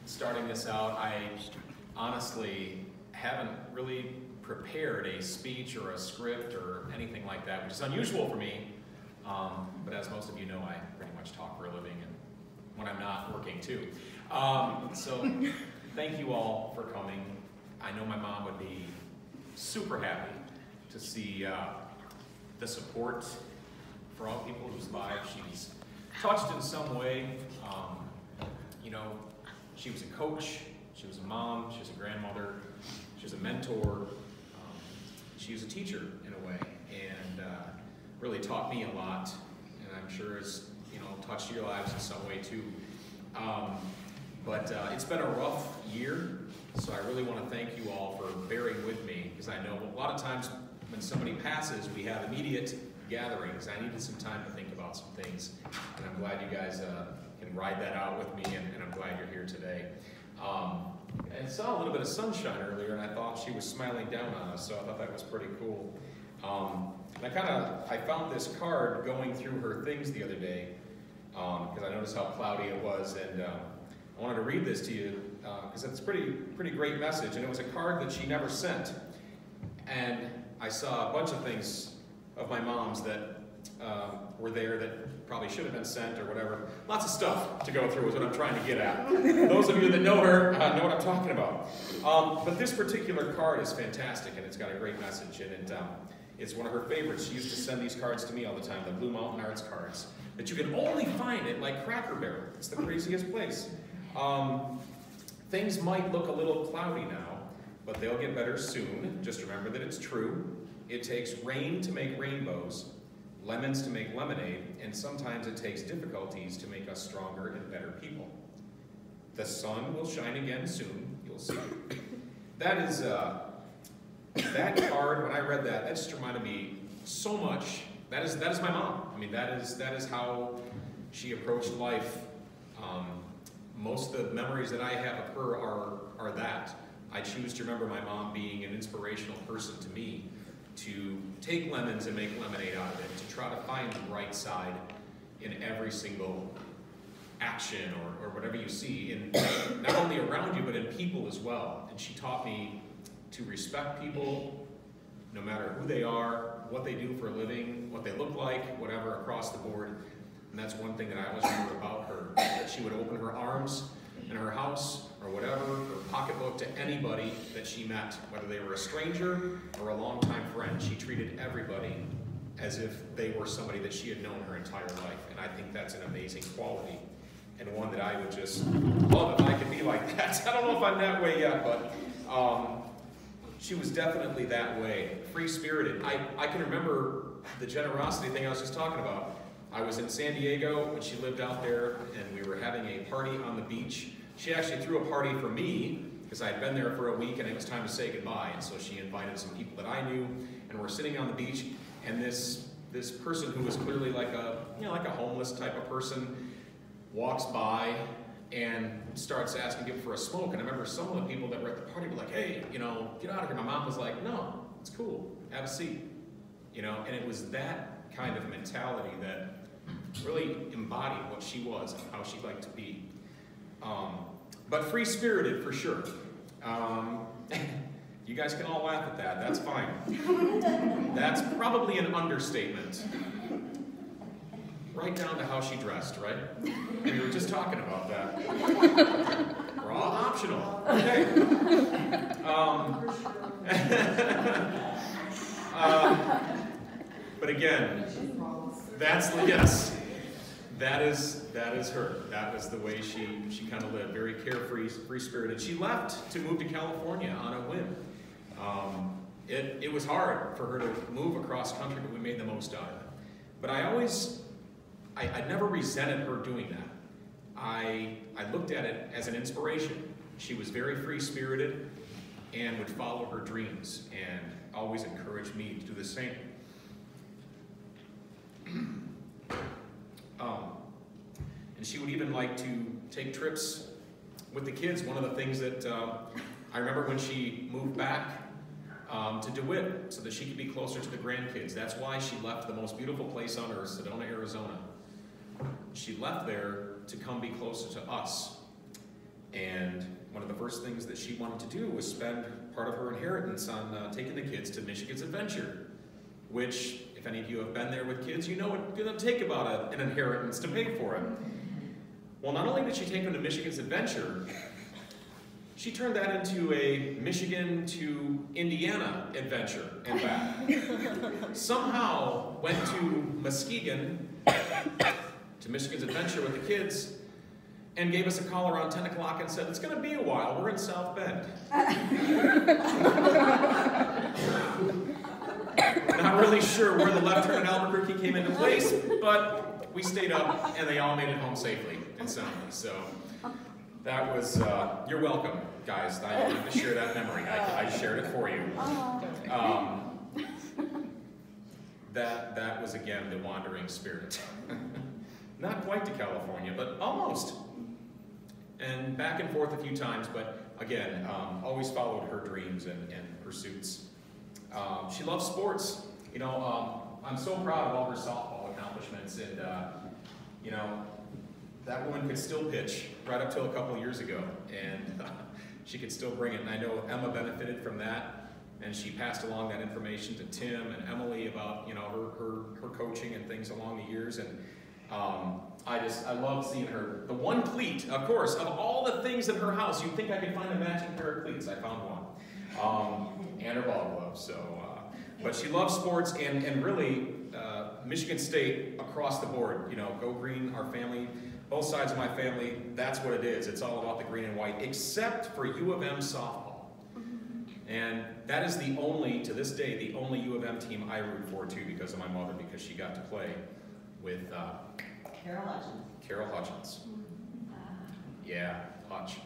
starting this out, I honestly haven't really prepared a speech or a script or anything like that, which is unusual for me. But as most of you know, I pretty much talk for a living, and when I'm not working too. So thank you all for coming. I know my mom would be super happy to see the support for all people whose lives she's touched in some way. You know, she was a coach, she was a mom, she was a grandmother, she was a mentor, she was a teacher in a way, and really taught me a lot, and I'm sure has, you know, touched your lives in some way too. But it's been a rough year, so I really want to thank you all for bearing with me, because I know a lot of times when somebody passes, we have immediate gatherings. I needed some time to think about some things, and I'm glad you guys can ride that out with me, and I'm glad you're here today. I saw a little bit of sunshine earlier, and I thought she was smiling down on us, so I thought that was pretty cool. I found this card going through her things the other day, because I noticed how cloudy it was, and I wanted to read this to you, because it's a pretty great message, and it was a card that she never sent. And I saw a bunch of things of my mom's that were there that probably should have been sent or whatever. Lots of stuff to go through is what I'm trying to get at. Those of you that know her know what I'm talking about. But this particular card is fantastic, and it's got a great message, and it's one of her favorites. She used to send these cards to me all the time, the Blue Mountain Arts cards, that you can only find at like Cracker Barrel. It's the craziest place. Things might look a little cloudy now, but they'll get better soon. Just remember that it's true. It takes rain to make rainbows, lemons to make lemonade, and sometimes it takes difficulties to make us stronger and better people. The sun will shine again soon, you'll see. That is, that card, when I read that, that just reminded me so much. That is my mom. I mean, that is how she approached life. Most of the memories that I have of her are that. I choose to remember my mom being an inspirational person to me, to take lemons and make lemonade out of it, to try to find the bright side in every single action or whatever you see, in not only around you, but in people as well. And she taught me to respect people, no matter who they are, what they do for a living, what they look like, whatever, across the board. And that's one thing that I always remember about her, that she would open her arms in her house or whatever, her pocketbook, to anybody that she met, whether they were a stranger or a longtime friend. She treated everybody as if they were somebody that she had known her entire life. And I think that's an amazing quality, and one that I would just love if I could be like that. I don't know if I'm that way yet, but she was definitely that way. Free-spirited. I can remember the generosity thing I was just talking about. I was in San Diego when she lived out there, and we were having a party on the beach. She actually threw a party for me, because I had been there for a week and it was time to say goodbye. And so she invited some people that I knew, and we're sitting on the beach, and this person who was clearly like a homeless type of person walks by and starts asking people for a smoke. And I remember some of the people that were at the party were like, "Hey, you know, get out of here." My mom was like, "No, it's cool. Have a seat." You know, and it was that kind of mentality that really embodied what she was and how she liked to be. But free-spirited for sure. You guys can all laugh at that. That's fine. That's probably an understatement. Right down to how she dressed, right? We were just talking about that. We're all optional. Okay. But again, yes, that is her. That was the way she kind of lived, very carefree, free-spirited. She left to move to California on a whim. It was hard for her to move across country, but we made the most out of it. But I never resented her doing that. I looked at it as an inspiration. She was very free-spirited and would follow her dreams, and always encouraged me to do the same. And she would even like to take trips with the kids. One of the things that I remember when she moved back to DeWitt so that she could be closer to the grandkids. That's why she left the most beautiful place on earth, Sedona, Arizona. She left there to come be closer to us. And one of the first things that she wanted to do was spend part of her inheritance on taking the kids to Michigan's Adventure, which, if any of you have been there with kids, you know it's going to take about an inheritance to pay for it. Well, not only did she take them to Michigan's Adventure, she turned that into a Michigan to Indiana adventure and back. Somehow went to Muskegon, to Michigan's Adventure with the kids, and gave us a call around 10 o'clock and said, it's going to be a while, we're in South Bend. Not really sure where the left turn in Albuquerque came into place, but we stayed up and they all made it home safely and soundly. So that was, you're welcome, guys. I wanted to share that memory. I shared it for you. That was, again, the wandering spirit. Not quite to California, but almost. And back and forth a few times, but again, always followed her dreams and pursuits. She loves sports. You know, I'm so proud of all her softball accomplishments, and you know, that woman could still pitch right up till a couple of years ago, and she could still bring it. And I know Emma benefited from that, and she passed along that information to Tim and Emily about, you know, her coaching and things along the years. And I love seeing her. The one cleat, of course, of all the things in her house, you'd think I could find a matching pair of cleats. I found one. And her ball gloves. So, but she loves sports, and really, Michigan State across the board. You know, go green. Our family, both sides of my family, that's what it is. It's all about the green and white, except for U of M softball. And that is the only, to this day, the only U of M team I root for too, because of my mother, because she got to play with Carol Hutchins. Carol Hutchins. Yeah, Hutch.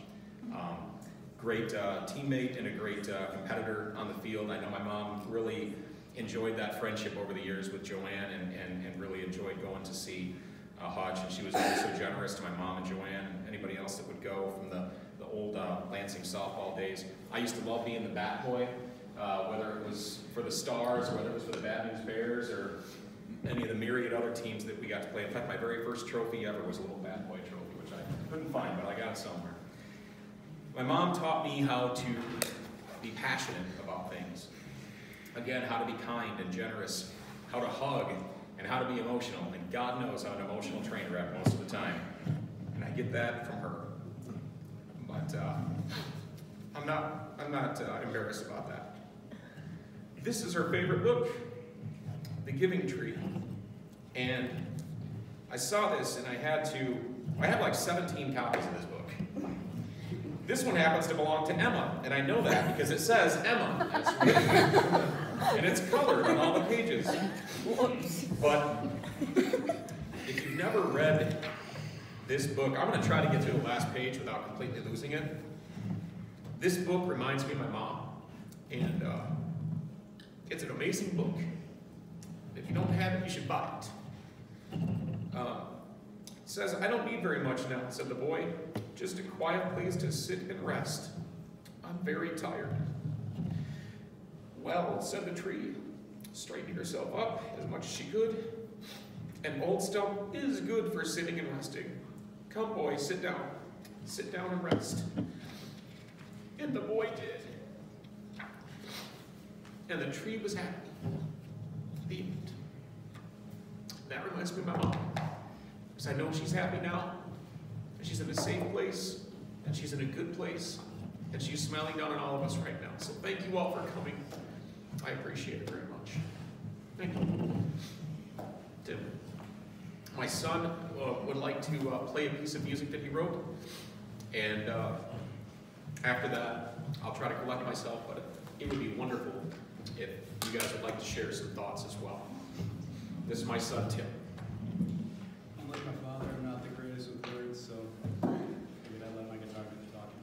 Great teammate and a great competitor on the field. I know my mom really enjoyed that friendship over the years with Joanne, and really enjoyed going to see Hutch. And she was always so generous to my mom and Joanne and anybody else that would go from the old Lansing softball days. I used to love being the bat boy, whether it was for the Stars, or whether it was for the Bad News Bears, or any of the myriad other teams that we got to play. In fact, my very first trophy ever was a little bat boy trophy, which I couldn't find, but I got it somewhere. My mom taught me how to be passionate about things. Again, how to be kind and generous, how to hug, and how to be emotional. And God knows I'm an emotional train wreck most of the time. And I get that from her. But I'm not embarrassed about that. This is her favorite book, The Giving Tree. And I saw this and I have like 17 copies of this book. This one happens to belong to Emma, and I know that because it says Emma. And it's colored on all the pages. But if you've never read this book, I'm going to try to get to the last page without completely losing it. This book reminds me of my mom, and it's an amazing book. If you don't have it, you should buy it. It says, "I don't need very much now," said the boy. "Just a quiet place to sit and rest. I'm very tired." "Well," said the tree, straightening herself up as much as she could, "an old stump is good for sitting and resting. Come, boy, sit down. Sit down and rest." And the boy did. And the tree was happy. The end. That reminds me of my mom. Because I know she's happy now. And she's in a safe place. And she's in a good place. And she's smiling down on all of us right now. So thank you all for coming. I appreciate it very much. Thank you. Tim. My son would like to play a piece of music that he wrote. And after that, I'll try to collect myself. But it would be wonderful if you guys would like to share some thoughts as well. This is my son, Tim. Unlike my father, I'm not the greatest with words, so I figured I'd let my guitar do the talking.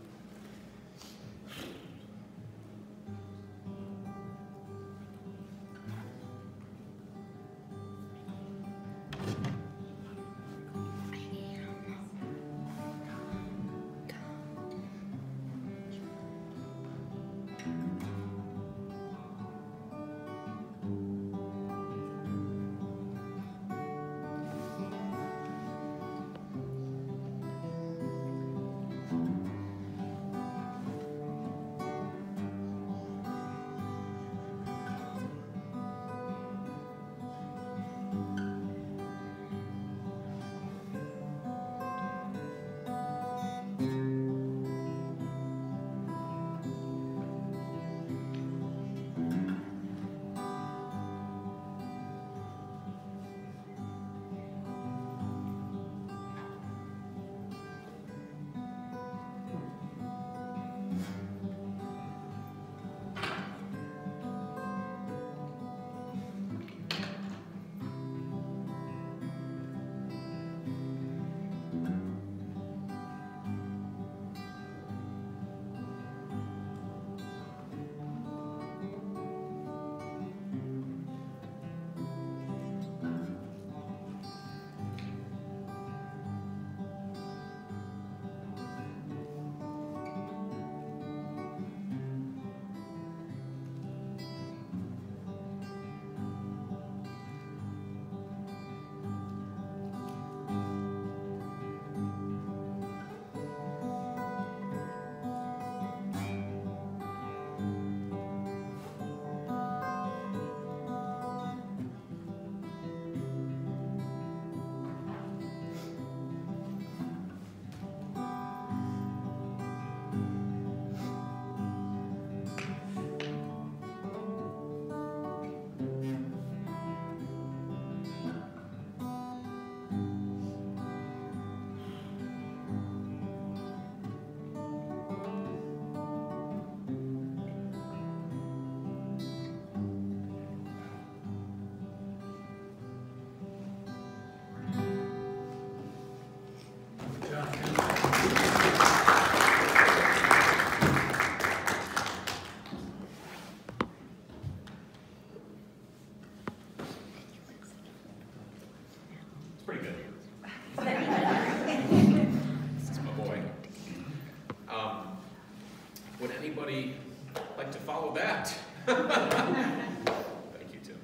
pretty good. This is my boy. Would anybody like to follow that? Thank you, Tim.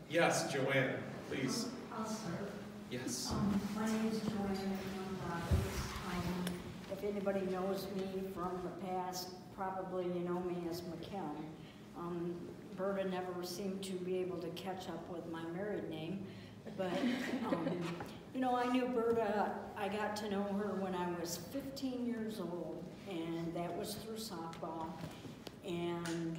Yes, Joanne, please. I'll start. Yes. My name is Joanne Roberts. If anybody knows me from the past, probably you know me as McKim. Berta never seemed to be able to catch up with my married name, but you know, I knew Berta, I got to know her when I was 15 years old, and that was through softball. And